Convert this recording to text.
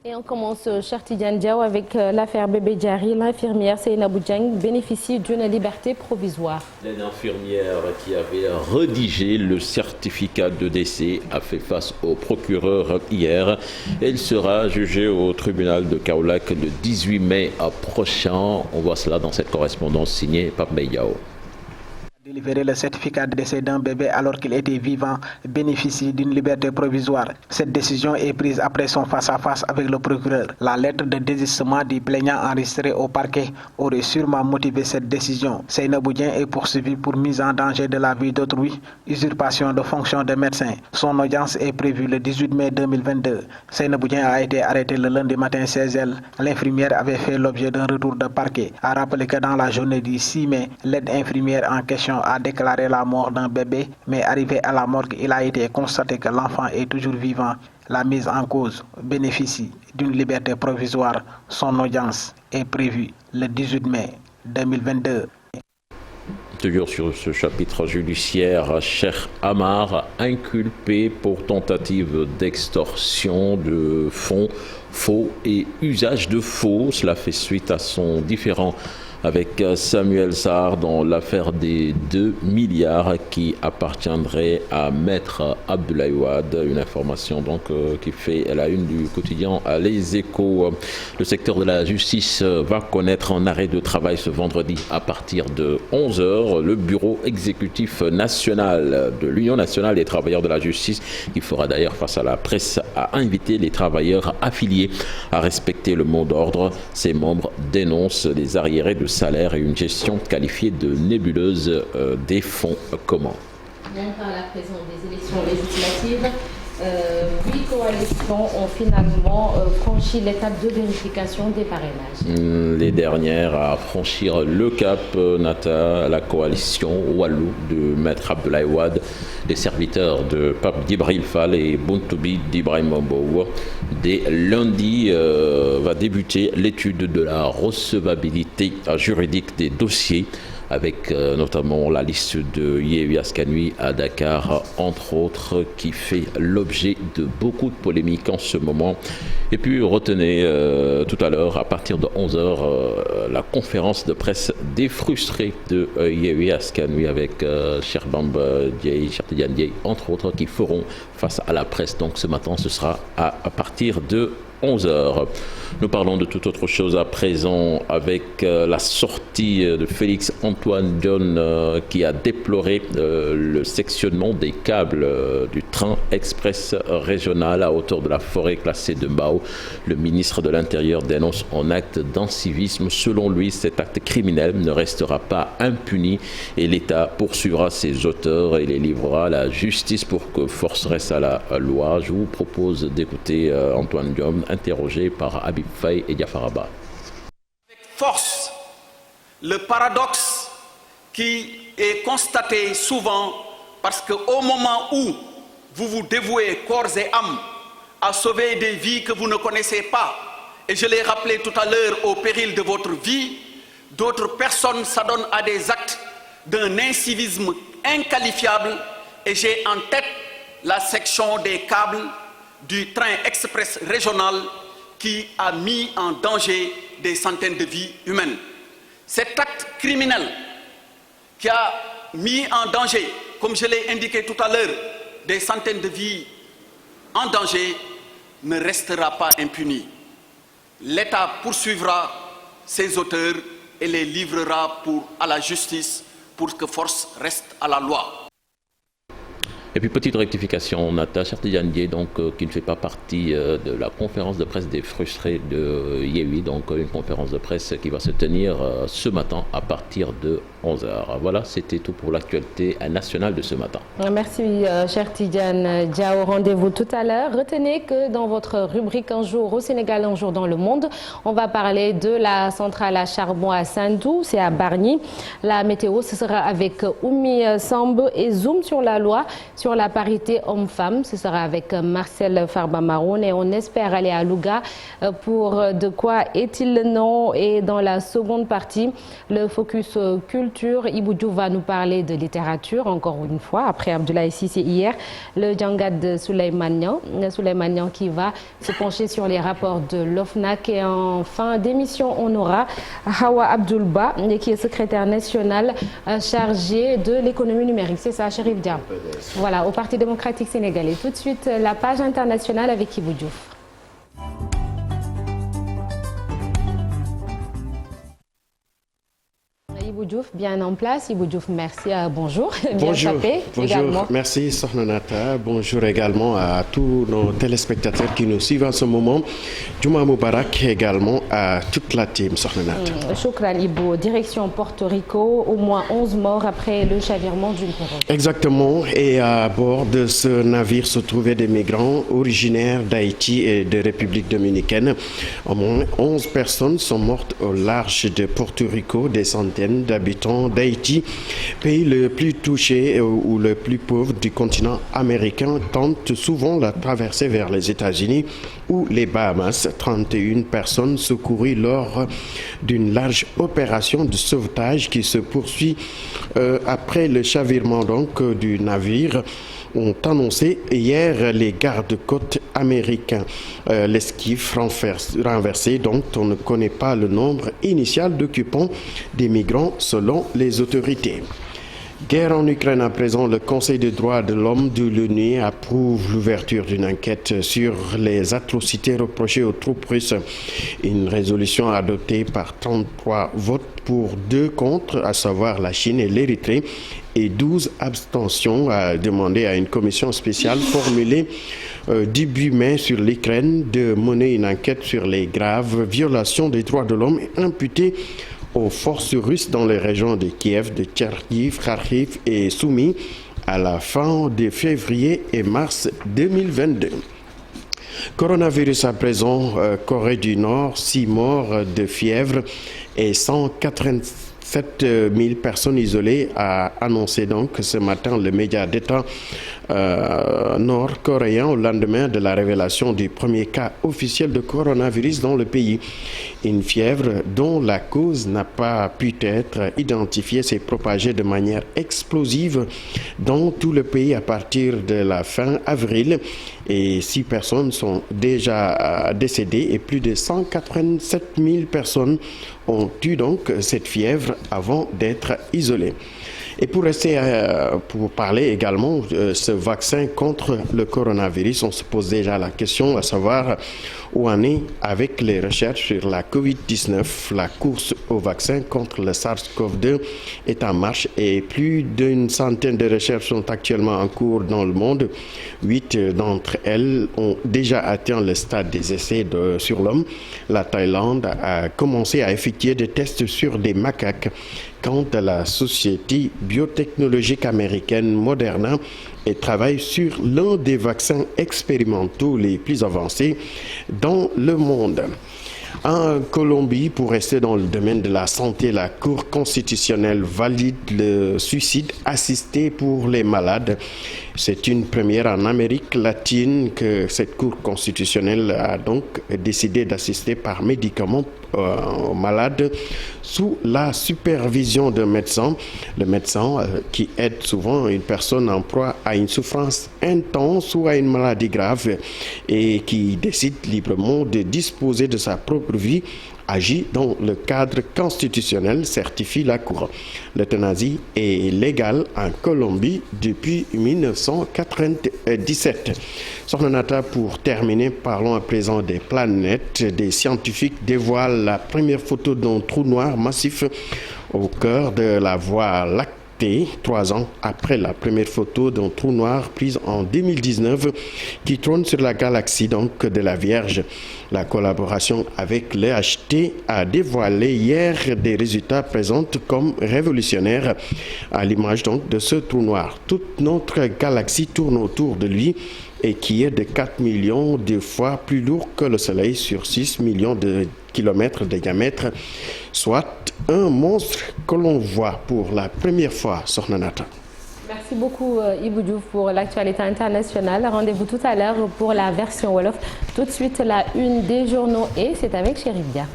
Et on commence, cher Tidiane Diaw, avec l'affaire Bébé Diary. L'infirmière Seynabou Dieng bénéficie d'une liberté provisoire. L'infirmière qui avait rédigé le certificat de décès a fait face au procureur hier. Elle sera jugée au tribunal de Kaolack le 18 mai prochain. On voit cela dans cette correspondance signée par Meyao. Délivrer le certificat de décès d'un bébé alors qu'il était vivant bénéficie d'une liberté provisoire. Cette décision est prise après son face-à-face avec le procureur. La lettre de désistement du plaignant enregistrée au parquet aurait sûrement motivé cette décision. Seynabou Dieng est poursuivi pour mise en danger de la vie d'autrui, usurpation de fonction de médecin. Son audience est prévue le 18 mai 2022. Seynabou Dieng a été arrêté le lundi matin 16h. L'infirmière avait fait l'objet d'un retour de parquet. A rappelé que dans la journée du 6 mai, l'aide infirmière en question a déclaré la mort d'un bébé, mais arrivé à la morgue, il a été constaté que l'enfant est toujours vivant. La mise en cause bénéficie d'une liberté provisoire. Son audience est prévue le 18 mai 2022. Toujours sur ce chapitre judiciaire, Cheikh Amar, inculpé pour tentative d'extorsion de fonds faux et usage de faux. Cela fait suite à son différend avec Samuel Sarr dans l'affaire des 2 milliards qui appartiendraient à Maître Abdoulaye Wade. Une information donc qui fait la une du quotidien Les Échos. Le secteur de la justice va connaître un arrêt de travail ce vendredi à partir de 11h. Le bureau exécutif national de l'Union nationale des travailleurs de la justice, qui fera d'ailleurs face à la presse, a invité les travailleurs affiliés à respecter le mot d'ordre. Ses membres dénoncent les arriérés de salaire et une gestion qualifiée de nébuleuse des fonds communs. Même par la présence des élections législatives, 8 coalitions ont finalement franchi l'étape de vérification des parrainages. Les dernières à franchir le cap, Nata, la coalition Wallou de Maître Abdoulaye Wade, des serviteurs de Pape Djibril Fall et Bontoubi d'Ibrahim Mbow. Dès lundi va débuter l'étude de la recevabilité juridique des dossiers, avec notamment la liste de Yewwi Askan Wi à Dakar, entre autres, qui fait l'objet de beaucoup de polémiques en ce moment. Et puis retenez tout à l'heure, à partir de 11h, la conférence de presse des frustrés de Yewwi Askan Wi avec Cheikh Bamba Dièye, Cheikh Tidiane Dièye, entre autres, qui feront face à la presse. Donc ce matin, ce sera à partir de 11h. Nous parlons de toute autre chose à présent avec la sortie de Félix Antoine Diome qui a déploré le sectionnement des câbles du train express régional à hauteur de la forêt classée de Mbao. Le ministre de l'Intérieur dénonce un acte d'incivisme. Selon lui, cet acte criminel ne restera pas impuni et l'État poursuivra ses auteurs et les livrera à la justice pour que force reste à la loi. Je vous propose d'écouter Antoine Diome, interrogé par Habib Faye et Diafar Abba. Avec force, le paradoxe qui est constaté souvent, parce qu'au moment où vous vous dévouez corps et âme à sauver des vies que vous ne connaissez pas, et je l'ai rappelé tout à l'heure, au péril de votre vie, d'autres personnes s'adonnent à des actes d'un incivisme inqualifiable, et j'ai en tête la section des câbles du train express régional qui a mis en danger des centaines de vies humaines. Cet acte criminel qui a mis en danger, comme je l'ai indiqué tout à l'heure, des centaines de vies en danger ne restera pas impuni. L'État poursuivra ses auteurs et les livrera à la justice pour que force reste à la loi. Et puis petite rectification, Nata, Cheikh Tidiane Dièye, donc qui ne fait pas partie de la conférence de presse des frustrés de Yewwi, donc une conférence de presse qui va se tenir ce matin à partir de 11h. Voilà, c'était tout pour l'actualité nationale de ce matin. Merci, cher Tidiane Diaw. Rendez-vous tout à l'heure. Retenez que dans votre rubrique Un jour au Sénégal, un jour dans le monde, on va parler de la centrale à charbon à Sendou, c'est à Bargny. La météo, ce sera avec Oumi Samb et Zoom sur la loi, sur la parité homme-femme. Ce sera avec Marcel Farba Maroun et on espère aller à Louga pour De quoi est-il le nom. Et dans la seconde partie, le focus culte culture, Ibou Diouf va nous parler de littérature, encore une fois, après Abdoulaye Cissé hier, le Djangat de Souleymane Niang qui va se pencher sur les rapports de l'OFNAC. Et en fin d'émission, on aura Hawa Abdoulba, qui est secrétaire national chargé de l'économie numérique. C'est ça, Chérif Dia. Voilà, au Parti démocratique sénégalais. Tout de suite, la page internationale avec Ibou Diouf. Ibou Diouf, bien en place. Ibou Diouf, merci. Bonjour. Bonjour. Bonjour. Également. Merci Sokhna Nata. Bonjour également à tous nos téléspectateurs qui nous suivent en ce moment. Juma Moubarak également à toute la team Sokhna Nata. Choukran Ibou, direction Porto Rico, au moins 11 morts après le chavirement d'une pirogue. Exactement. Et à bord de ce navire se trouvaient des migrants originaires d'Haïti et de République dominicaine. Au moins 11 personnes sont mortes au large de Porto Rico. Des centaines d'habitants d'Haïti, pays le plus touché ou le plus pauvre du continent américain, tentent souvent la traversée vers les États-Unis ou les Bahamas. 31 personnes secourues lors d'une large opération de sauvetage qui se poursuit après le chavirement du navire, ont annoncé hier les gardes-côtes américains. L'esquif renversé, dont on ne connaît pas le nombre initial d'occupants des migrants selon les autorités. Guerre en Ukraine à présent, le Conseil des droits de l'homme de l'ONU approuve l'ouverture d'une enquête sur les atrocités reprochées aux troupes russes. Une résolution adoptée par 33 votes pour 2 contre, à savoir la Chine et l'Érythrée, et 12 abstentions a demandé à une commission spéciale formulée début mai sur l'Ukraine de mener une enquête sur les graves violations des droits de l'homme imputées aux forces russes dans les régions de Kiev, de Tcherniv, Kharkiv et Soumy à la fin de février et mars 2022. Coronavirus à présent, Corée du Nord, 6 morts de fièvre et 187 000 personnes isolées, a annoncé donc ce matin le média d'État nord-coréen au lendemain de la révélation du premier cas officiel de coronavirus dans le pays. Une fièvre dont la cause n'a pas pu être identifiée s'est propagée de manière explosive dans tout le pays à partir de la fin avril et 6 personnes sont déjà décédées et plus de 187 000 personnes ont eu donc cette fièvre avant d'être isolées. Et pour parler également de ce vaccin contre le coronavirus, on se pose déjà la question à savoir où en est avec les recherches sur la COVID-19. La course au vaccin contre le SARS-CoV-2 est en marche et plus d'une centaine de recherches sont actuellement en cours dans le monde. 8 d'entre elles ont déjà atteint le stade des essais sur l'homme. La Thaïlande a commencé à effectuer des tests sur des macaques. Quant à la société biotechnologique américaine Moderna, elle travaille sur l'un des vaccins expérimentaux les plus avancés dans le monde. En Colombie, pour rester dans le domaine de la santé, la Cour constitutionnelle valide le suicide assisté pour les malades. C'est une première en Amérique latine que cette Cour constitutionnelle a donc décidé d'assister par médicament aux malades sous la supervision d'un médecin. Le médecin qui aide souvent une personne en proie à une souffrance intense ou à une maladie grave et qui décide librement de disposer de sa propre vie agit dans le cadre constitutionnel, certifie la Cour. L'euthanasie est légale en Colombie depuis 1997. Sokhna Nata, pour terminer, parlons à présent des planètes. Des scientifiques dévoilent la première photo d'un trou noir massif au cœur de la Voie lactée. 3 ans après la première photo d'un trou noir prise en 2019 qui trône sur la galaxie donc de la Vierge. La collaboration avec l'EHT a dévoilé hier des résultats présentés comme révolutionnaires à l'image donc de ce trou noir. Toute notre galaxie tourne autour de lui et qui est de 4 millions de fois plus lourd que le Soleil sur 6 millions de kilomètres de diamètre, soit un monstre que l'on voit pour la première fois, Sokhna Nata. Merci beaucoup Ibou Diouf pour l'actualité internationale. Rendez-vous tout à l'heure pour la version Wolof. Tout de suite la une des journaux et c'est avec Chérif Dia.